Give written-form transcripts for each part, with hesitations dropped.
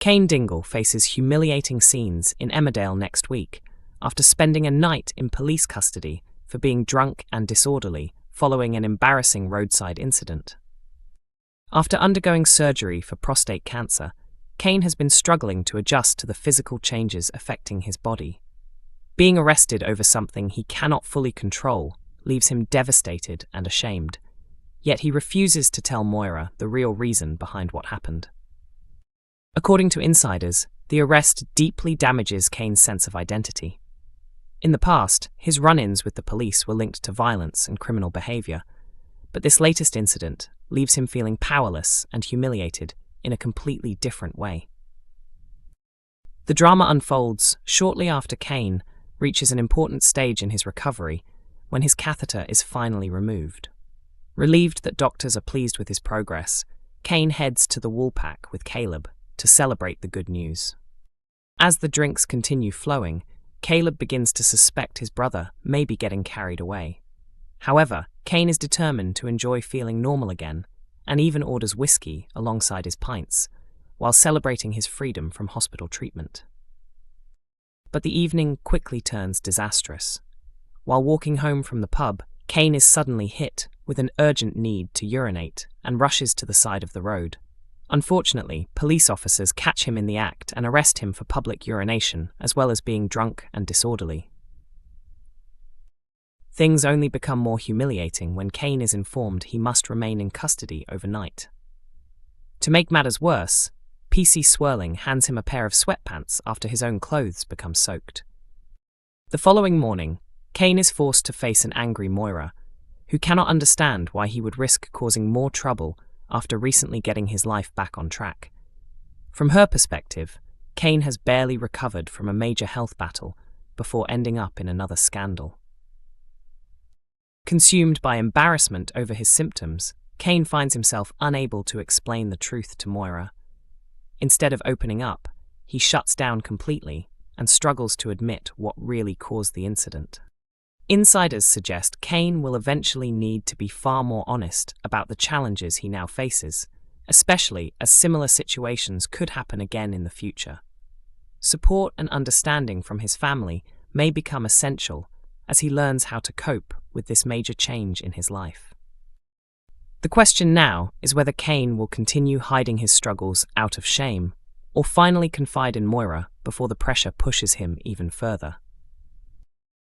Cain Dingle faces humiliating scenes in Emmerdale next week after spending a night in police custody for being drunk and disorderly following an embarrassing roadside incident. After undergoing surgery for prostate cancer, Cain has been struggling to adjust to the physical changes affecting his body. Being arrested over something he cannot fully control leaves him devastated and ashamed, yet he refuses to tell Moira the real reason behind what happened. According to insiders, the arrest deeply damages Cain's sense of identity. In the past, his run-ins with the police were linked to violence and criminal behaviour, but this latest incident leaves him feeling powerless and humiliated in a completely different way. The drama unfolds shortly after Cain reaches an important stage in his recovery when his catheter is finally removed. Relieved that doctors are pleased with his progress, Cain heads to the Woolpack with Caleb to celebrate the good news. As the drinks continue flowing, Caleb begins to suspect his brother may be getting carried away. However, Cain is determined to enjoy feeling normal again and even orders whiskey alongside his pints, while celebrating his freedom from hospital treatment. But the evening quickly turns disastrous. While walking home from the pub, Cain is suddenly hit with an urgent need to urinate and rushes to the side of the road. Unfortunately, police officers catch him in the act and arrest him for public urination, as well as being drunk and disorderly. Things only become more humiliating when Cain is informed he must remain in custody overnight. To make matters worse, PC Swirling hands him a pair of sweatpants after his own clothes become soaked. The following morning, Cain is forced to face an angry Moira, who cannot understand why he would risk causing more trouble after recently getting his life back on track. From her perspective, Cain has barely recovered from a major health battle before ending up in another scandal. Consumed by embarrassment over his symptoms, Cain finds himself unable to explain the truth to Moira. Instead of opening up, he shuts down completely and struggles to admit what really caused the incident. Insiders suggest Cain will eventually need to be far more honest about the challenges he now faces, especially as similar situations could happen again in the future. Support and understanding from his family may become essential as he learns how to cope with this major change in his life. The question now is whether Cain will continue hiding his struggles out of shame or finally confide in Moira before the pressure pushes him even further.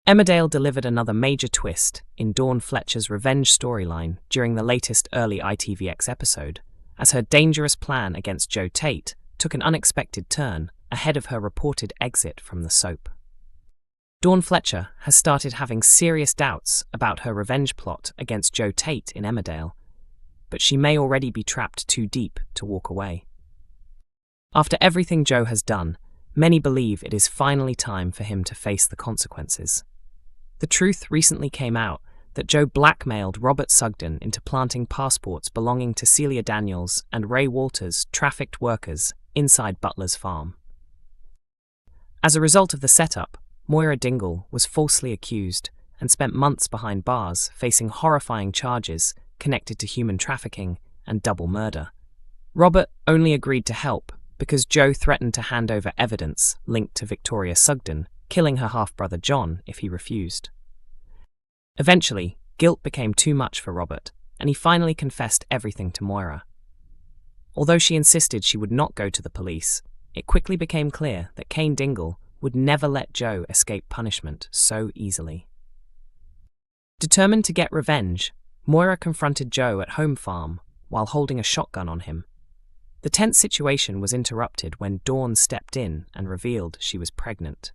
Emmerdale delivered another major twist in Dawn Fletcher's revenge storyline during the latest early ITVX episode, as her dangerous plan against Joe Tate took an unexpected turn ahead of her reported exit from the soap. Dawn Fletcher has started having serious doubts about her revenge plot against Joe Tate in Emmerdale, but she may already be trapped too deep to walk away. After everything Joe has done, many believe it is finally time for him to face the consequences. The truth recently came out that Joe blackmailed Robert Sugden into planting passports belonging to Celia Daniels and Ray Walters' trafficked workers inside Butler's farm. As a result of the setup, Moira Dingle was falsely accused and spent months behind bars facing horrifying charges connected to human trafficking and double murder. Robert only agreed to help because Joe threatened to hand over evidence linked to Victoria Sugden, killing her half-brother John if he refused. Eventually, guilt became too much for Robert, and he finally confessed everything to Moira. Although she insisted she would not go to the police, it quickly became clear that Cain Dingle would never let Joe escape punishment so easily. Determined to get revenge, Moira confronted Joe at home farm while holding a shotgun on him. The tense situation was interrupted when Dawn stepped in and revealed she was pregnant.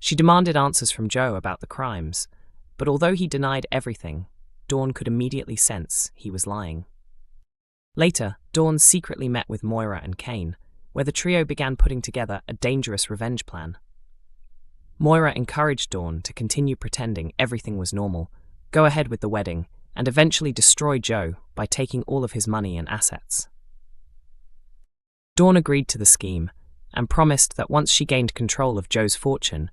She demanded answers from Joe about the crimes, but although he denied everything, Dawn could immediately sense he was lying. Later, Dawn secretly met with Moira and Cain, where the trio began putting together a dangerous revenge plan. Moira encouraged Dawn to continue pretending everything was normal, go ahead with the wedding, and eventually destroy Joe by taking all of his money and assets. Dawn agreed to the scheme and promised that once she gained control of Joe's fortune,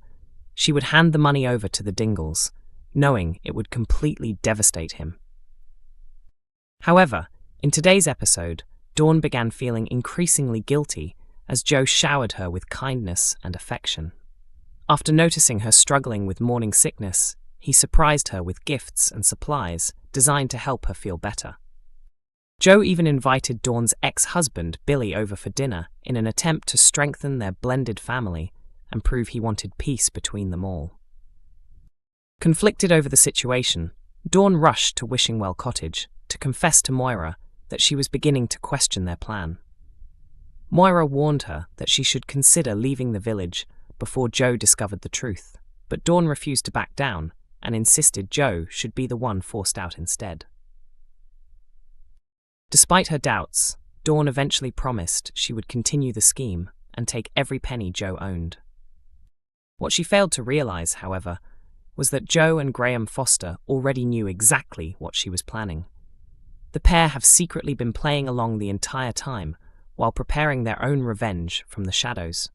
she would hand the money over to the Dingles, knowing it would completely devastate him. However, in today's episode, Dawn began feeling increasingly guilty as Joe showered her with kindness and affection. After noticing her struggling with morning sickness, he surprised her with gifts and supplies designed to help her feel better. Joe even invited Dawn's ex-husband, Billy, over for dinner in an attempt to strengthen their blended family and prove he wanted peace between them all. Conflicted over the situation, Dawn rushed to Wishingwell Cottage to confess to Moira that she was beginning to question their plan. Moira warned her that she should consider leaving the village before Joe discovered the truth, but Dawn refused to back down and insisted Joe should be the one forced out instead. Despite her doubts, Dawn eventually promised she would continue the scheme and take every penny Joe owned. What she failed to realize, however, was that Joe and Graham Foster already knew exactly what she was planning. The pair have secretly been playing along the entire time while preparing their own revenge from the shadows.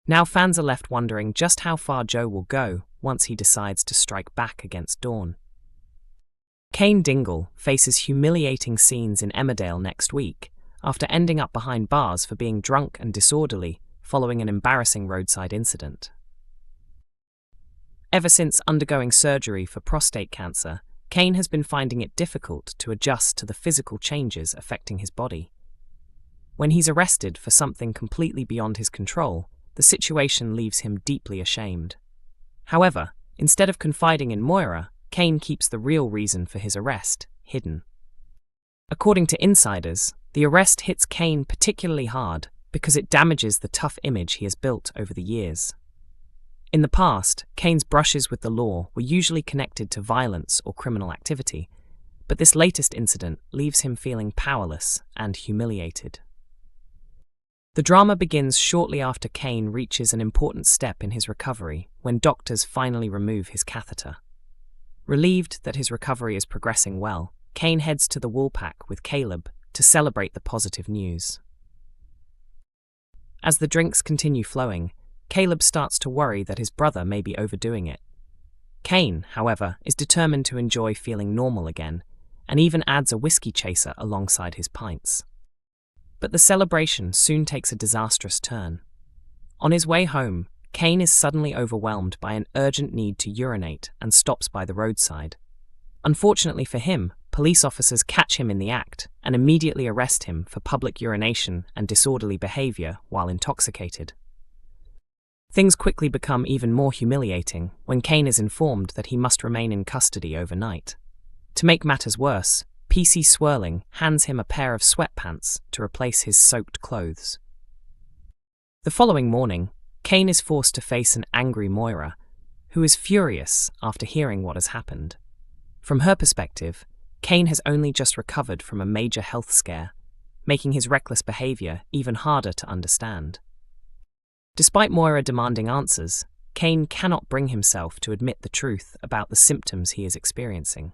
Now fans are left wondering just how far Joe will go once he decides to strike back against Dawn. Cain Dingle faces humiliating scenes in Emmerdale next week after ending up behind bars for being drunk and disorderly following an embarrassing roadside incident. Ever since undergoing surgery for prostate cancer, Cain has been finding it difficult to adjust to the physical changes affecting his body. When he's arrested for something completely beyond his control, the situation leaves him deeply ashamed. However, instead of confiding in Moira, Cain keeps the real reason for his arrest hidden. According to insiders, the arrest hits Cain particularly hard because it damages the tough image he has built over the years. In the past, Cain's brushes with the law were usually connected to violence or criminal activity, but this latest incident leaves him feeling powerless and humiliated. The drama begins shortly after Cain reaches an important step in his recovery when doctors finally remove his catheter. Relieved that his recovery is progressing well, Cain heads to the Woolpack with Caleb to celebrate the positive news. As the drinks continue flowing, Caleb starts to worry that his brother may be overdoing it. Cain, however, is determined to enjoy feeling normal again, and even adds a whiskey chaser alongside his pints. But the celebration soon takes a disastrous turn. On his way home, Cain is suddenly overwhelmed by an urgent need to urinate and stops by the roadside. Unfortunately for him, police officers catch him in the act and immediately arrest him for public urination and disorderly behaviour while intoxicated. Things quickly become even more humiliating when Cain is informed that he must remain in custody overnight. To make matters worse, PC Swirling hands him a pair of sweatpants to replace his soaked clothes. The following morning, Cain is forced to face an angry Moira, who is furious after hearing what has happened. From her perspective, Cain has only just recovered from a major health scare, making his reckless behaviour even harder to understand. Despite Moira demanding answers, Cain cannot bring himself to admit the truth about the symptoms he is experiencing.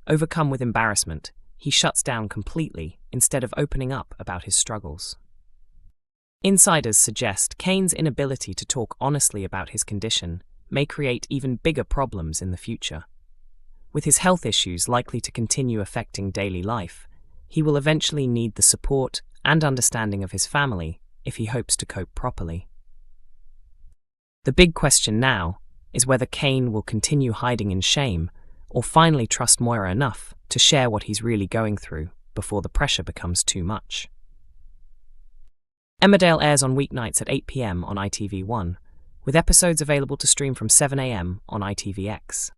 Overcome with embarrassment, he shuts down completely instead of opening up about his struggles. Insiders suggest Cain's inability to talk honestly about his condition may create even bigger problems in the future. With his health issues likely to continue affecting daily life, he will eventually need the support and understanding of his family if he hopes to cope properly. The big question now is whether Cain will continue hiding in shame or finally trust Moira enough to share what he's really going through before the pressure becomes too much. Emmerdale airs on weeknights at 8 p.m. on ITV1, with episodes available to stream from 7 a.m. on ITVX.